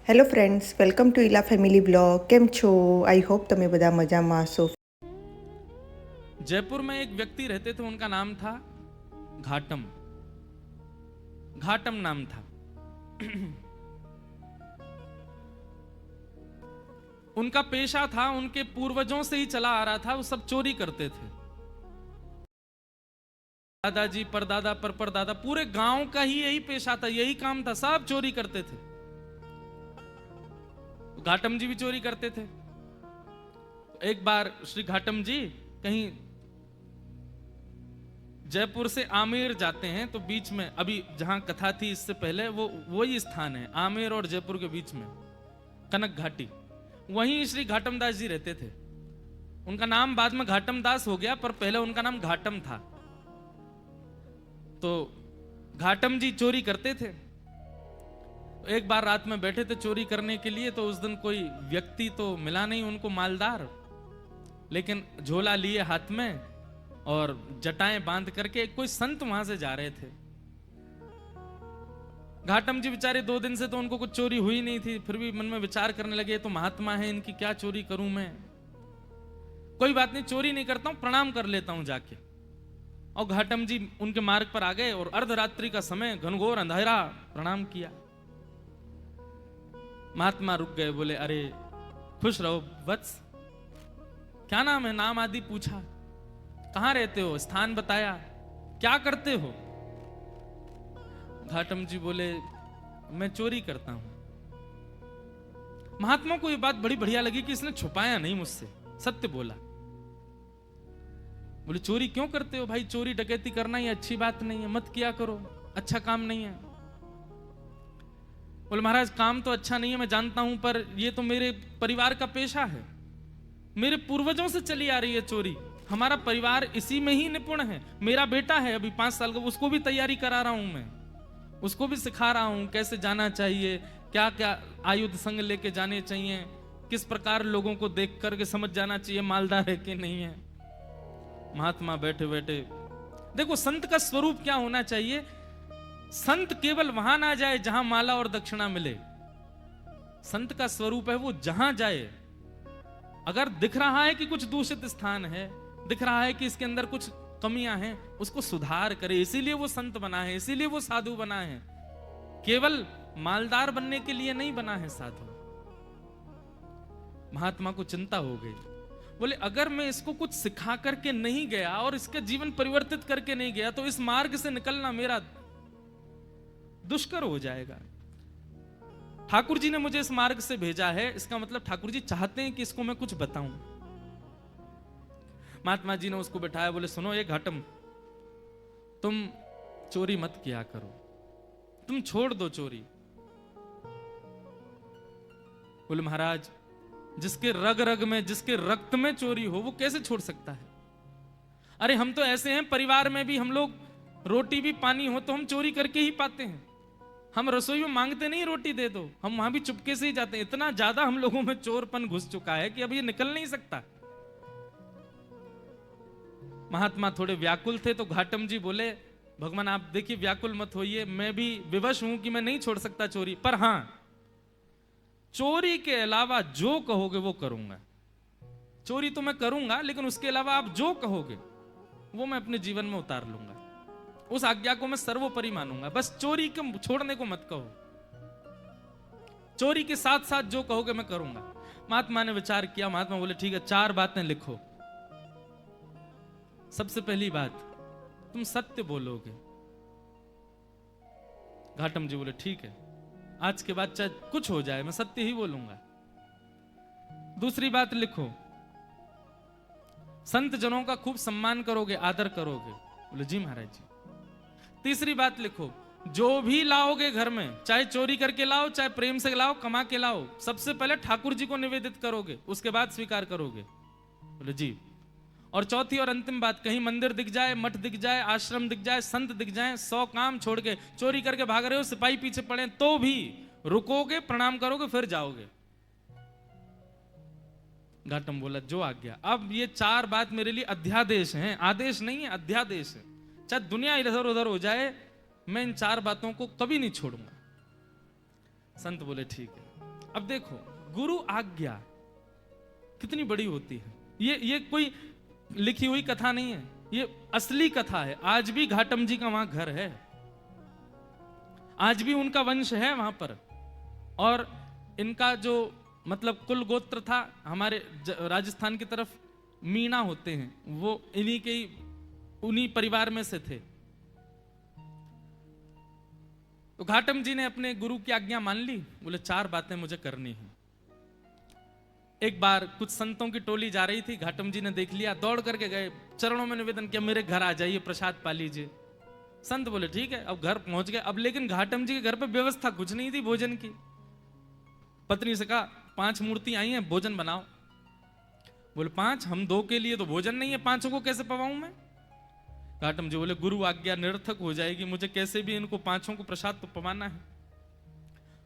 Hello friends, welcome to Ila family blog. કેમ છો? I hope તમે બધા મજામાં હશો. जयपुर में एक व्यक्ति रहते थे, उनका नाम था घाटम. घाटम नाम था. उनका पेशा था, उनके पूर्वजों से ही चला आ रहा था, वो सब चोरी करते थे. दादाजी, परदादा, परदादा, पूरे गांव का ही यही पेशा था, यही काम था, सब चोरी करते थे. घाटम जी भी चोरी करते थे. एक बार श्री घाटम जी कहीं जयपुर से आमेर जाते हैं, तो बीच में अभी जहां कथा थी इससे पहले वो वही स्थान है, आमेर और जयपुर के बीच में कनक घाटी. वहीं श्री घाटम दास जी रहते थे. उनका नाम बाद में घाटम दास हो गया, पर पहले उनका नाम घाटम था. तो घाटम जी चोरी करते थे. एक बार रात में बैठे थे चोरी करने के लिए, तो उस दिन कोई व्यक्ति तो मिला नहीं उनको मालदार, लेकिन झोला लिए हाथ में और जटाएं बांध करके कोई संत वहां से जा रहे थे. घाटम जी बेचारे 2 दिन से तो उनको कुछ चोरी हुई नहीं थी, फिर भी मन में विचार करने लगे, तो महात्मा है, इनकी क्या चोरी करूं मैं. कोई बात नहीं, चोरी नहीं करता हूं, प्रणाम कर लेता हूं जाके. और घाटम जी उनके मार्ग पर आ गए और अर्धरात्रि का समय, घनघोर अंधेरा, प्रणाम किया. महात्मा रुक गए, बोले अरे खुश रहो वत्स, क्या नाम है, नाम आदि पूछा, कहां रहते हो, स्थान बताया, क्या करते हो. घाटम जी बोले मैं चोरी करता हूं. महात्मा को यह बात बड़ी बढ़िया लगी कि इसने छुपाया नहीं मुझसे, सत्य बोला. बोले चोरी क्यों करते हो भाई, चोरी डकैती करना ये अच्छी बात नहीं है, मत किया करो, अच्छा काम नहीं है. बोले महाराज काम तो अच्छा नहीं है मैं जानता हूं, पर ये तो मेरे परिवार का पेशा है, मेरे पूर्वजों से चली आ रही है चोरी, हमारा परिवार इसी में ही निपुण है. मेरा बेटा है अभी 5 साल का, उसको भी तैयारी करा रहा हूं मैं, उसको भी सिखा रहा हूं कैसे जाना चाहिए, क्या क्या आयुध संग लेके जाने चाहिए, किस प्रकार लोगों को देख करके समझ जाना चाहिए मालदार है कि नहीं है. महात्मा बैठे बैठे, देखो संत का स्वरूप क्या होना चाहिए. संत केवल वहां ना जाए जहां माला और दक्षिणा मिले. संत का स्वरूप है वो जहां जाए, अगर दिख रहा है कि कुछ दूषित स्थान है, दिख रहा है कि इसके अंदर कुछ कमियां हैं, उसको सुधार करे. इसीलिए वो संत बना है, इसीलिए वो साधु बना है. केवल मालदार बनने के लिए नहीं बना है साधु. महात्मा को चिंता हो गई. बोले अगर मैं इसको कुछ सिखा करके नहीं गया और इसके जीवन परिवर्तित करके नहीं गया, तो इस मार्ग से निकलना मेरा दुष्कर हो जाएगा. ठाकुर जी ने मुझे इस मार्ग से भेजा है, इसका मतलब ठाकुर जी चाहते हैं कि इसको मैं कुछ बताऊं. महात्मा जी ने उसको बैठाया, बोले सुनो ये घाटम, तुम चोरी मत किया करो, तुम छोड़ दो चोरी. बोले महाराज जिसके रग रग में, जिसके रक्त में चोरी हो, वो कैसे छोड़ सकता है. अरे हम तो ऐसे हैं, परिवार में भी हम लोग रोटी भी पानी हो तो हम चोरी करके ही पाते हैं. हम रसोई में मांगते नहीं रोटी दे दो, हम वहां भी चुपके से ही जाते हैं. इतना ज्यादा हम लोगों में चोरपन घुस चुका है कि अब ये निकल नहीं सकता. महात्मा थोड़े व्याकुल थे, तो घाटम जी बोले भगवान आप देखिए व्याकुल मत होइए, मैं भी विवश हूं कि मैं नहीं छोड़ सकता चोरी, पर हां चोरी के अलावा जो कहोगे वो करूंगा. चोरी तो मैं करूंगा, लेकिन उसके अलावा आप जो कहोगे वो मैं अपने जीवन में उतार लूंगा, उस आज्ञा को मैं सर्वोपरि मानूंगा. बस चोरी को छोड़ने को मत कहो, चोरी के साथ साथ जो कहोगे मैं करूंगा. महात्मा ने विचार किया. महात्मा बोले ठीक है, 4 बातें लिखो. सबसे पहली बात, तुम सत्य बोलोगे. घाटम जी बोले ठीक है, आज के बाद चाहे कुछ हो जाए मैं सत्य ही बोलूंगा. दूसरी बात लिखो, संत जनों का खूब सम्मान करोगे, आदर करोगे. बोले जी महाराज जी. तीसरी बात लिखो, जो भी लाओगे घर में, चाहे चोरी करके लाओ, चाहे प्रेम से लाओ, कमा के लाओ, सबसे पहले ठाकुर जी को निवेदित करोगे, उसके बाद स्वीकार करोगे. बोले जी. और चौथी और अंतिम बात, कहीं मंदिर दिख जाए, मठ दिख जाए, आश्रम दिख जाए, संत दिख जाए, 100 काम छोड़ के चोरी करके भाग रहे हो, सिपाही पीछे पड़े, तो भी रुकोगे, प्रणाम करोगे, फिर जाओगे. घाटम बोला जो आज्ञा. अब ये 4 बात मेरे लिए अध्यादेश हैं, आदेश नहीं है, अध्यादेश है. चाहे दुनिया इधर उधर हो जाए, मैं इन 4 बातों को कभी नहीं छोड़ूंगा. संत बोले ठीक है. अब देखो, गुरु आज्ञा कितनी बड़ी होती है। ये कोई लिखी हुई कथा नहीं है, ये असली कथा है। आज भी घाटम जी का वहां घर है, आज भी उनका वंश है वहां पर। और इनका जो मतलब कुल गोत्र था, हमारे राजस्थान की तरफ मीणा होते हैं, वो उन्हीं परिवार में से थे। तो घाटम जी ने अपने गुरु की आज्ञा मान ली, बोले 4 बातें मुझे करनी है। एक बार कुछ संतों की टोली जा रही थी, घाटम जी ने देख लिया, दौड़ करके गए, चरणों में निवेदन किया, मेरे घर आ जाइए, प्रसाद पा लीजिए। संत बोले ठीक है, अब घर पहुंच गए। अब लेकिन घाटम जी के घर पे व्यवस्था कुछ नहीं थी भोजन की। पत्नी से कहा 5 मूर्ति आई हैं, भोजन बनाओ। बोले 5? हम 2 के लिए तो भोजन नहीं है, 5 को कैसे पवाऊं मैं? घाटम जी बोले गुरु आज्ञा निरर्थक हो जाएगी, मुझे कैसे भी इनको 5 को प्रसाद तो पवाना है।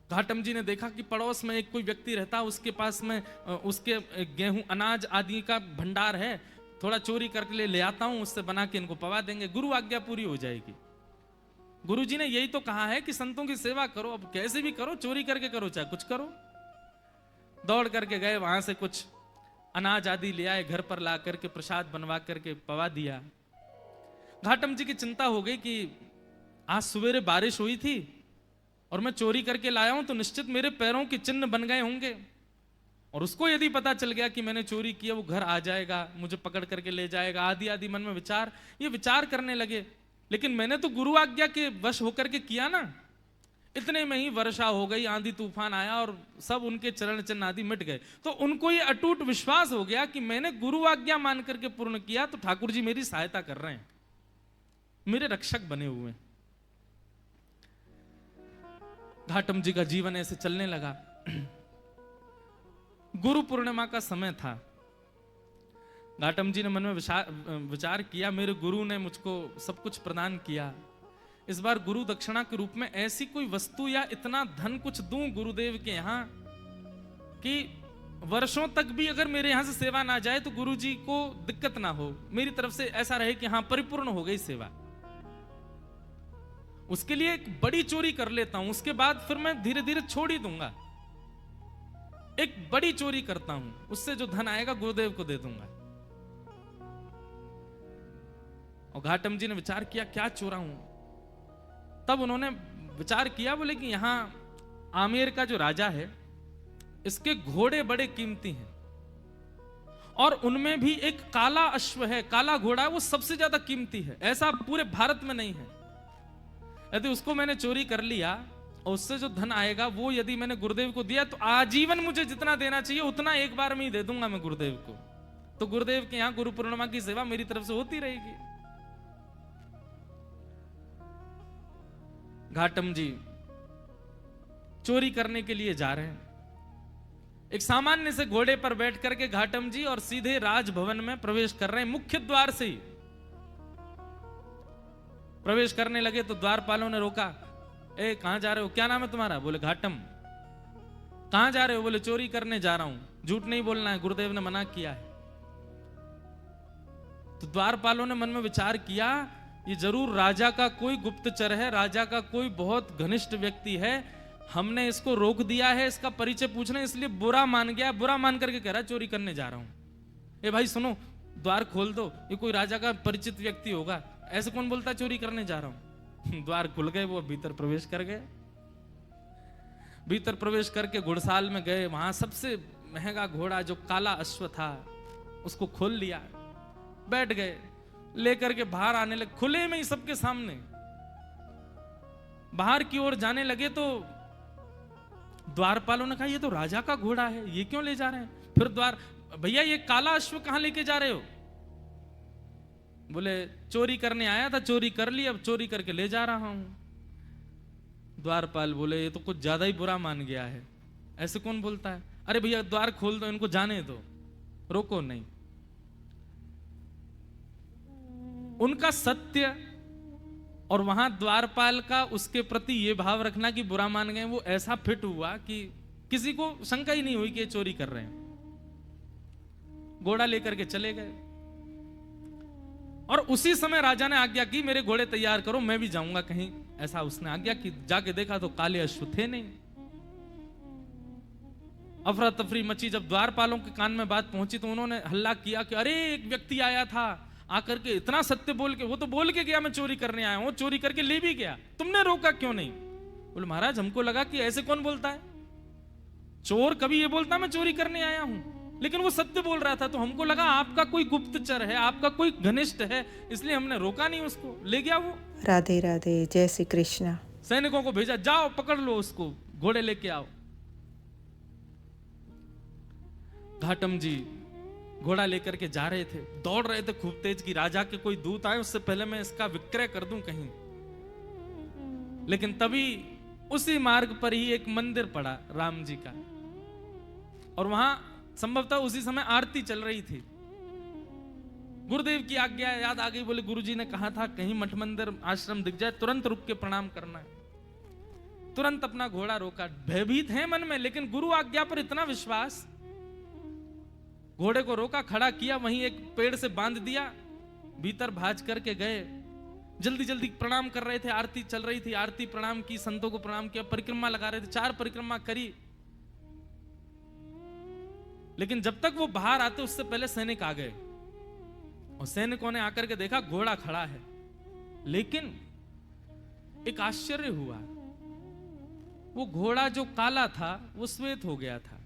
घाटम जी ने देखा कि पड़ोस में एक कोई व्यक्ति रहता, उसके पास में उसके गेहूं अनाज आदि का भंडार है, थोड़ा चोरी करके ले आता हूं, उससे बना के इनको पवा देंगे, गुरु आज्ञा पूरी हो जाएगी। गुरु जी ने यही तो कहा है कि संतों की सेवा करो, अब कैसे भी करो, चोरी करके करो चाहे कुछ करो। दौड़ करके गए, वहां से कुछ अनाज आदि ले आए, घर पर ला करके प्रसाद बनवा करके पवा दिया। घाटम जी की चिंता हो गई कि आज सवेरे बारिश हुई थी और मैं चोरी करके लाया हूं, तो निश्चित मेरे पैरों के चिन्ह बन गए होंगे, और उसको यदि पता चल गया कि मैंने चोरी किया, वो घर आ जाएगा, मुझे पकड़ करके ले जाएगा, आदि आदि मन में ये विचार करने लगे। लेकिन मैंने तो गुरु आज्ञा के वश होकर के किया ना। इतने में ही वर्षा हो गई, आंधी तूफान आया और सब उनके चरण चिन्ह आदि मिट गए। तो उनको ये अटूट विश्वास हो गया कि मैंने गुरु आज्ञा मान करके पूर्ण किया, तो ठाकुर जी मेरी सहायता कर रहे हैं, मेरे रक्षक बने हुए। घाटम जी का जीवन ऐसे चलने लगा। गुरु पूर्णिमा का समय था। घाटम जी ने मन में विचार किया, मेरे गुरु ने मुझको सब कुछ प्रदान किया, इस बार गुरु दक्षिणा के रूप में ऐसी कोई वस्तु या इतना धन कुछ दूं गुरुदेव के यहां कि वर्षों तक भी अगर मेरे यहां से सेवा ना जाए तो गुरु जी को दिक्कत ना हो, मेरी तरफ से ऐसा रहे कि हां परिपूर्ण हो गई सेवा। उसके लिए एक बड़ी चोरी कर लेता हूं, उसके बाद फिर मैं धीरे धीरे छोड़ ही दूंगा। एक बड़ी चोरी करता हूं, उससे जो धन आएगा गुरुदेव को दे दूंगा। और घाटम जी ने विचार किया क्या चोराऊं। तब उन्होंने विचार किया, बोले कि यहां आमेर का जो राजा है, इसके घोड़े बड़े कीमती हैं, और उनमें भी एक काला अश्व है, काला घोड़ा है, वो सबसे ज्यादा कीमती है, ऐसा पूरे भारत में नहीं है। यदि उसको मैंने चोरी कर लिया और उससे जो धन आएगा वो यदि मैंने गुरुदेव को दिया, तो आजीवन मुझे जितना देना चाहिए उतना एक बार में ही दे दूंगा मैं गुरुदेव को। तो गुरुदेव के यहां गुरु पूर्णिमा की सेवा मेरी तरफ से होती रहेगी। घाटम जी चोरी करने के लिए जा रहे हैं। एक सामान्य से घोड़े पर बैठ करके घाटम जी और सीधे राजभवन में प्रवेश कर रहे हैं। मुख्य द्वार से ही प्रवेश करने लगे तो द्वारपालों ने रोका, ए कहां जा रहे हो, क्या नाम है तुम्हारा? बोले घाटम। कहां जा रहे हो? बोले चोरी करने जा रहा हूं। झूठ नहीं बोलना है, गुरुदेव ने मना किया है। तो द्वारपालों ने मन में विचार किया, ये जरूर राजा का कोई गुप्तचर है, राजा का कोई बहुत घनिष्ठ व्यक्ति है, हमने इसको रोक दिया है, इसका परिचय पूछना, इसलिए बुरा मान गया, बुरा मान करके कह रहा है चोरी करने जा रहा हूं। ए भाई सुनो, द्वार खोल दो, ये कोई राजा का परिचित व्यक्ति होगा, ऐसे कौन बोलता है चोरी करने जा रहा हूं। द्वार खुल गए, वो भीतर प्रवेश कर गए। भीतर प्रवेश करके घुड़साल में गए, वहां सबसे महंगा घोड़ा जो काला अश्व था उसको खोल लिया, बैठ गए, लेकर के बाहर आने लगे, खुले में ही सबके सामने बाहर की ओर जाने लगे। तो द्वारपालों ने कहा ये तो राजा का घोड़ा है, ये क्यों ले जा रहे हैं? फिर भैया ये काला अश्व कहां लेके जा रहे हो? बोले चोरी करने आया था, चोरी कर ली, अब चोरी करके ले जा रहा हूं। द्वारपाल बोले ये तो कुछ ज्यादा ही बुरा मान गया है, ऐसे कौन बोलता है? अरे भैया द्वार खोल दो, इनको जाने दो, रोको नहीं। उनका सत्य और वहां द्वारपाल का उसके प्रति ये भाव रखना कि बुरा मान गए, वो ऐसा फिट हुआ कि किसी को शंका ही नहीं हुई कि ये चोरी कर रहे हैं। घोड़ा लेकर के चले गए और उसी समय राजा ने आज्ञा की मेरे घोड़े तैयार करो, मैं भी जाऊंगा कहीं, ऐसा उसने आज्ञा की। जाके देखा तो काले अश्व थे नहीं। अफरा तफरी मची। जब द्वारपालों के कान में बात पहुंची तो उन्होंने हल्ला किया कि अरे एक व्यक्ति आया था, आकर के इतना सत्य बोल के, वो तो बोल के गया मैं चोरी करने आया हूं, चोरी करके ले भी गया, तुमने रोका क्यों नहीं? बोले महाराज हमको लगा कि ऐसे कौन बोलता है, चोर कभी ये बोलता मैं चोरी करने आया हूं, लेकिन वो सत्य बोल रहा था तो हमको लगा आपका कोई गुप्तचर है, आपका कोई घनिष्ठ है, इसलिए हमने रोका नहीं, उसको ले गया वो। राधे राधे, जय श्री कृष्ण। सैनिकों को भेजा, जाओ पकड़ लो उसको, घोड़े लेके आओ। घाटम जी घोड़ा लेकर के जा रहे थे, दौड़ रहे थे खूब तेज कि राजा के कोई दूत आए उससे पहले मैं इसका विक्रय कर दूं कहीं। लेकिन तभी उसी मार्ग पर ही एक मंदिर पड़ा राम जी का, और वहां संभवतः उसी समय आरती चल रही थी। गुरुदेव की आज्ञा याद आ गई, बोले गुरुजी ने कहा था कहीं मठ मंदिर आश्रम दिख जाए तुरंत रुक के प्रणाम करना है। तुरंत अपना घोड़ा रोका, भयभीत है मन में लेकिन गुरु आज्ञा पर इतना विश्वास, घोड़े को रोका, खड़ा किया, वहीं एक पेड़ से बांध दिया, भीतर भाज करके गए। जल्दी जल्दी प्रणाम कर रहे थे, आरती चल रही थी, आरती प्रणाम की, संतों को प्रणाम किया, परिक्रमा लगा रहे थे, 4 परिक्रमा करी। लेकिन जब तक वो बाहर आते उससे पहले सैनिक आ गए, और सैनिकों ने आकर के देखा घोड़ा खड़ा है, लेकिन एक आश्चर्य हुआ, वो घोड़ा जो काला था वो श्वेत हो गया था।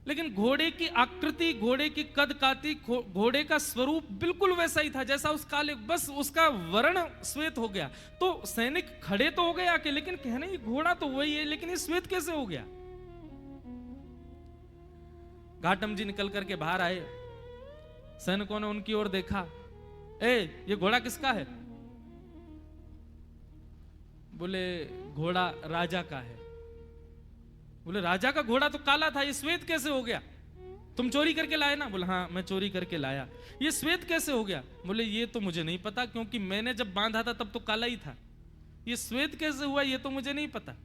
लेकिन घोड़े की आकृति, घोड़े की कद काठी, घोड़े का स्वरूप बिल्कुल वैसा ही था जैसा उस काले, बस उसका वर्ण श्वेत हो गया। तो सैनिक खड़े तो हो गए आके, लेकिन कहने ये घोड़ा तो वही है, लेकिन ये श्वेत कैसे हो गया? घाटम जी निकल करके बाहर आए, सैनिकों ने उनकी ओर देखा, ये घोड़ा किसका है? बोले घोड़ा राजा का है। बोले राजा का घोड़ा तो काला था, ये श्वेत कैसे हो गया? तुम चोरी करके लाए ना? बोले हाँ मैं चोरी करके लाया। ये श्वेत कैसे हो गया? बोले ये तो मुझे नहीं पता, क्योंकि मैंने जब बांधा था तब तो काला ही था, ये श्वेत कैसे हुआ ये तो मुझे नहीं पता।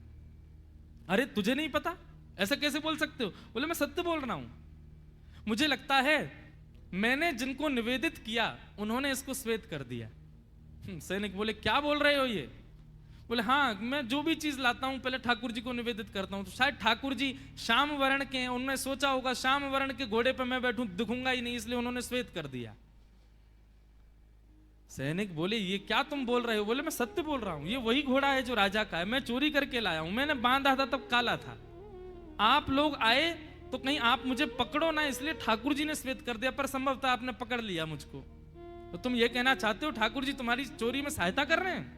अरे तुझे नहीं पता, ऐसा कैसे बोल सकते हो? बोले मैं सत्य बोल रहा हूं, मुझे लगता है मैंने जिनको निवेदित किया उन्होंने इसको श्वेत कर दिया। सैनिक बोले क्या बोल रहे हो ये? बोले हाँ मैं जो भी चीज लाता हूं पहले ठाकुर जी को निवेदित करता हूं, तो शायद ठाकुर जी श्याम वर्ण के हैं, उन्होंने सोचा होगा श्याम वर्ण के घोड़े पे मैं बैठूं दिखूंगा ही नहीं, इसलिए उन्होंने श्वेत कर दिया। सैनिक बोले ये क्या तुम बोल रहे हो? बोले मैं सत्य बोल रहा हूं, ये वही घोड़ा है जो राजा का है, मैं चोरी करके लाया हूं, मैंने बांधा था तब काला था, आप लोग आए तो कहीं आप मुझे पकड़ो ना, इसलिए ठाकुर जी ने श्वेत कर दिया, पर संभवतः आपने पकड़ लिया मुझको। तो तुम ये कहना चाहते हो ठाकुर जी तुम्हारी चोरी में सहायता कर रहे हैं?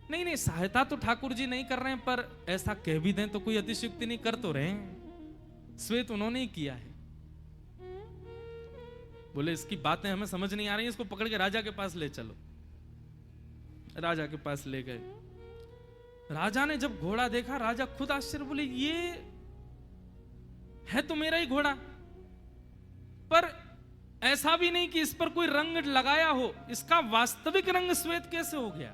नहीं नहीं, सहायता तो ठाकुर जी नहीं कर रहे हैं, पर ऐसा कह भी दें तो कोई अतिशयोक्ति नहीं, कर तो रहे हैं, श्वेत उन्होंने ही किया है। बोले इसकी बातें हमें समझ नहीं आ रही, इसको पकड़ के राजा के पास ले चलो। राजा के पास ले गए। राजा ने जब घोड़ा देखा, राजा खुद आश्चर्य, बोले ये है तो मेरा ही घोड़ा, पर ऐसा भी नहीं कि इस पर कोई रंग लगाया हो, इसका वास्तविक रंग श्वेत कैसे हो गया?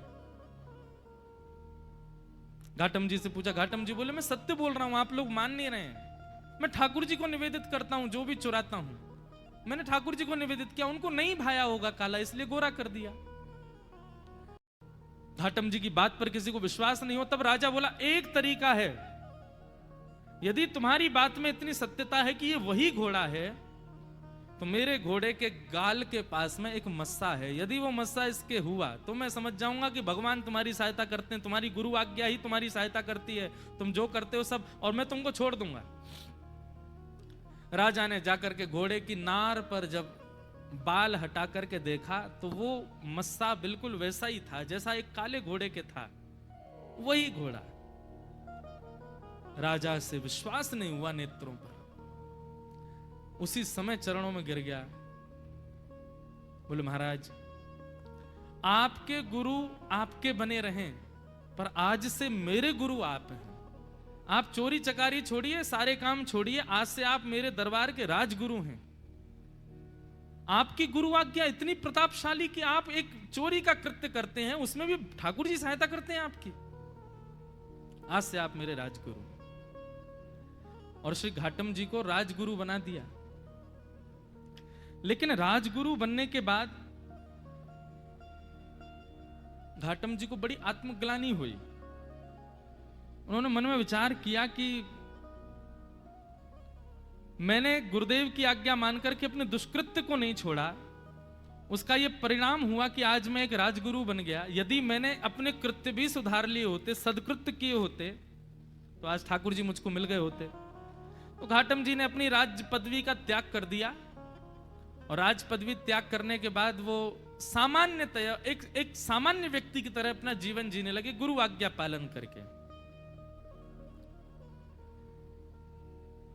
घाटम जी से पूछा, घाटम जी बोले मैं सत्य बोल रहा हूं, आप लोग मान नहीं रहे हैं, मैं ठाकुर जी को निवेदित करता हूं, जो भी चुराता हूं मैंने ठाकुर जी को निवेदित किया, उनको नहीं भाया होगा काला, इसलिए गोरा कर दिया। घाटम जी की बात पर किसी को विश्वास नहीं हो, तब राजा बोला एक तरीका है, यदि तुम्हारी बात में इतनी सत्यता है कि ये वही घोड़ा है, तो मेरे घोड़े के गाल के पास में एक मस्सा है, यदि वो मस्सा इसके हुआ तो मैं समझ जाऊंगा कि भगवान तुम्हारी सहायता करते हैं, तुम्हारी गुरु आज्ञा ही तुम्हारी सहायता करती है, तुम जो करते हो सब, और मैं तुमको छोड़ दूंगा। राजा ने जाकर के घोड़े की नार पर जब बाल हटा करके देखा तो वो मस्सा बिल्कुल वैसा ही था जैसा एक काले घोड़े के था, वही घोड़ा। राजा से विश्वास नहीं हुआ नेत्रों पर, उसी समय चरणों में गिर गया। बोले महाराज आपके गुरु आपके बने रहें, पर आज से मेरे गुरु आप हैं, आप चोरी चकारी छोड़िए, सारे काम छोड़िए, आज से आप मेरे दरबार के राजगुरु हैं। आपकी गुरु आज्ञा इतनी प्रतापशाली कि आप एक चोरी का कृत्य करते हैं, उसमें भी ठाकुर जी सहायता करते हैं आपकी, आज से आप मेरे राजगुरु। और श्री घाटम जी को राजगुरु बना दिया। लेकिन राजगुरु बनने के बाद घाटम जी को बड़ी आत्मग्लानि हुई। उन्होंने मन में विचार किया कि मैंने गुरुदेव की आज्ञा मान करके अपने दुष्कृत्य को नहीं छोड़ा, उसका ये परिणाम हुआ कि आज मैं एक राजगुरु बन गया। यदि मैंने अपने कृत्य भी सुधार लिए होते, सदकृत्य किए होते, तो आज ठाकुर जी मुझको मिल गए होते। तो घाटम जी ने अपनी राज पदवी का त्याग कर दिया, और राज पदवी त्याग करने के बाद वो सामान्यतया एक सामान्य व्यक्ति की तरह अपना जीवन जीने लगे, गुरु आज्ञा पालन करके।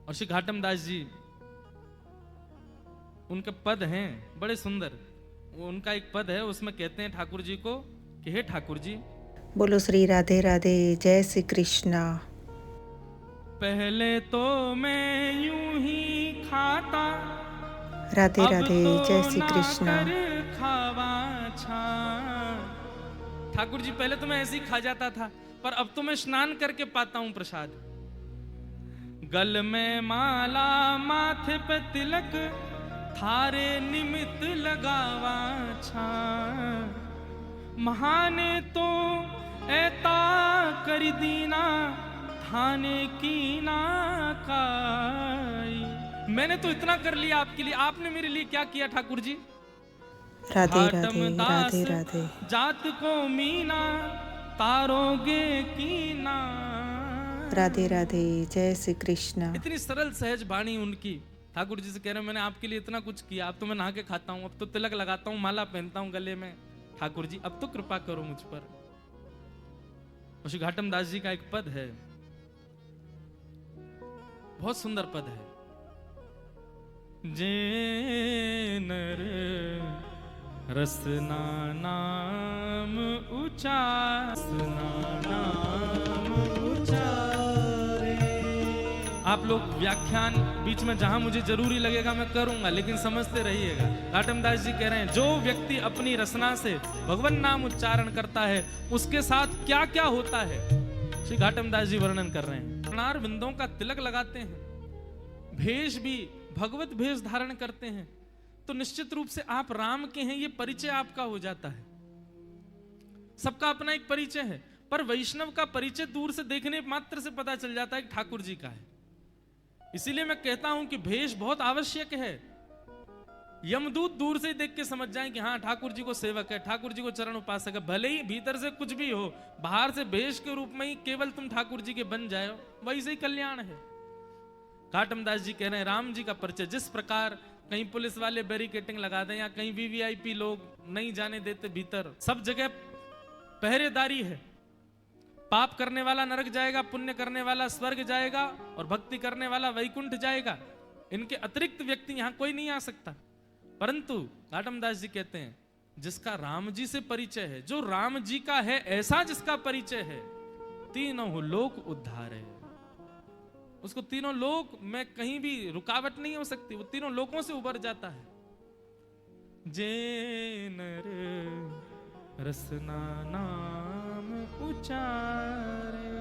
और श्री घाटम दास जी, उनके पद हैं बड़े सुंदर। उनका एक पद है, उसमें कहते हैं ठाकुर जी को कि हे ठाकुर जी, बोलो श्री राधे राधे, जय श्री कृष्णा। पहले तो मैं यूं ही खाता, राधे राधे, जय श्री कृष्णा। खावा छा। ठाकुर जी, पहले तो मैं ऐसे ही खा जाता था, पर अब तो मैं स्नान करके पाता हूं प्रसाद। गल में माला, माथे पे तिलक, थारे निमित्त लगावा छा। महाने तो ऐता कर दीना, थाने की ना काई। मैंने तो इतना कर लिया आपके लिए, आपने मेरे लिए क्या किया ठाकुर जी? राधे राधे, राधे राधे। जात को मीना, तारोगे की ना। राधे राधे, जय श्री कृष्णा। इतनी सरल सहज वाणी उनकी। ठाकुर जी से कह रहे हैं मैंने आपके लिए इतना कुछ किया, अब तो मैं नहा के खाता हूँ, अब तो तिलक लगाता हूँ, माला पहनता हूँ गले में। ठाकुर जी अब तो कृपा करो मुझ पर। और श्री घाटम दास जी का एक पद है, बहुत सुंदर पद है। जे नर रसना नाम उचासना नाम उचारे। आप लोग व्याख्यान बीच में जहां मुझे जरूरी लगेगा मैं करूंगा, लेकिन समझते रहिएगा। घाटम दास जी कह रहे हैं जो व्यक्ति अपनी रसना से भगवान नाम उच्चारण करता है उसके साथ क्या क्या होता है, श्री घाटम दास जी वर्णन कर रहे हैं। चरणार बिंदों का तिलक लगाते हैं, भेष भी भगवत भेष धारण करते हैं, तो निश्चित रूप से आप राम के हैं, ये परिचय आपका हो जाता है। सबका अपना एक परिचय है, पर वैष्णव का परिचय दूर से देखने मात्र से पता चल जाता है कि ठाकुर जी का है। इसीलिए मैं कहता हूं कि भेष बहुत आवश्यक है। यमदूत दूर से ही देख के समझ जाएं कि हाँ ठाकुर जी को सेवक है, ठाकुर जी को चरण उपासक है। भले ही भीतर से कुछ भी हो, बाहर से भेष के रूप में ही केवल तुम ठाकुर जी के बन जाए, वैसे ही कल्याण है। घाटम दास जी कह रहे हैं राम जी का परिचय, जिस प्रकार कहीं पुलिस वाले बैरिकेटिंग लगा दें या कहीं वीवीआईपी लोग नहीं जाने देते भीतर, सब जगह पहरेदारी है। पाप करने वाला नरक जाएगा, पुण्य करने वाला स्वर्ग जाएगा, और भक्ति करने वाला वैकुंठ जाएगा। इनके अतिरिक्त व्यक्ति यहां कोई नहीं आ सकता। परंतु घाटम दास जी कहते हैं जिसका राम जी से परिचय है, जो राम जी का है ऐसा जिसका परिचय है, तीनों लोक उद्धार है। उसको तीनों लोक में कहीं भी रुकावट नहीं हो सकती, वो तीनों लोकों से उबर जाता है। जे नर रसना नाम उचारे।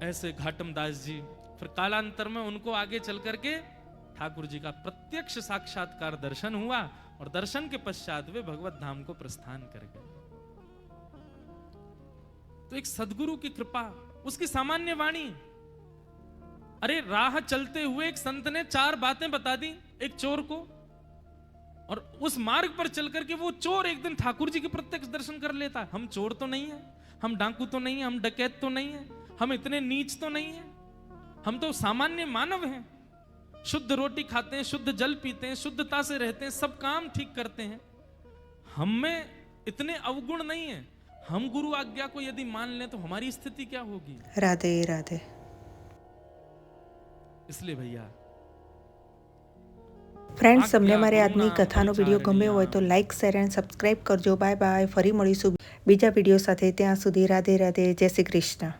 ऐसे घाटम दास जी फिर कालांतर में उनको आगे चल करके ठाकुर जी का प्रत्यक्ष साक्षात्कार दर्शन हुआ, और दर्शन के पश्चात वे भगवत धाम को प्रस्थान कर गए। तो एक सदगुरु की कृपा, उसकी सामान्य वाणी। अरे राह चलते हुए एक संत ने 4 बातें बता दी एक चोर को, और उस मार्ग पर चल करके वो चोर एक दिन ठाकुर जी के प्रत्यक्ष दर्शन कर लेता है। हम चोर तो नहीं है, हम डाकू तो नहीं है, हम डकैत तो नहीं है, हम इतने नीच तो नहीं है, हम तो सामान्य मानव हैं। शुद्ध रोटी खाते हैं, शुद्ध जल पीते हैं, शुद्धता से रहते हैं, सब काम ठीक करते हैं। हम में इतने अवगुण नहीं है। हम गुरु आज्ञा को यदि मान लें तो हमारी स्थिति क्या होगी? राधे राधे। इसलिए भैया ફ્રેન્ડ્સ તમને મારી આજની કથાનો વિડીયો ગમ્યો હોય તો લાઇક શેર એન્ડ સબસ્ક્રાઇબ કરજો. Bye bye. ફરી મળીશું બીજા વિડીયો સાથે. ત્યાં સુધી રાધે રાધે. જય શ્રી કૃષ્ણ.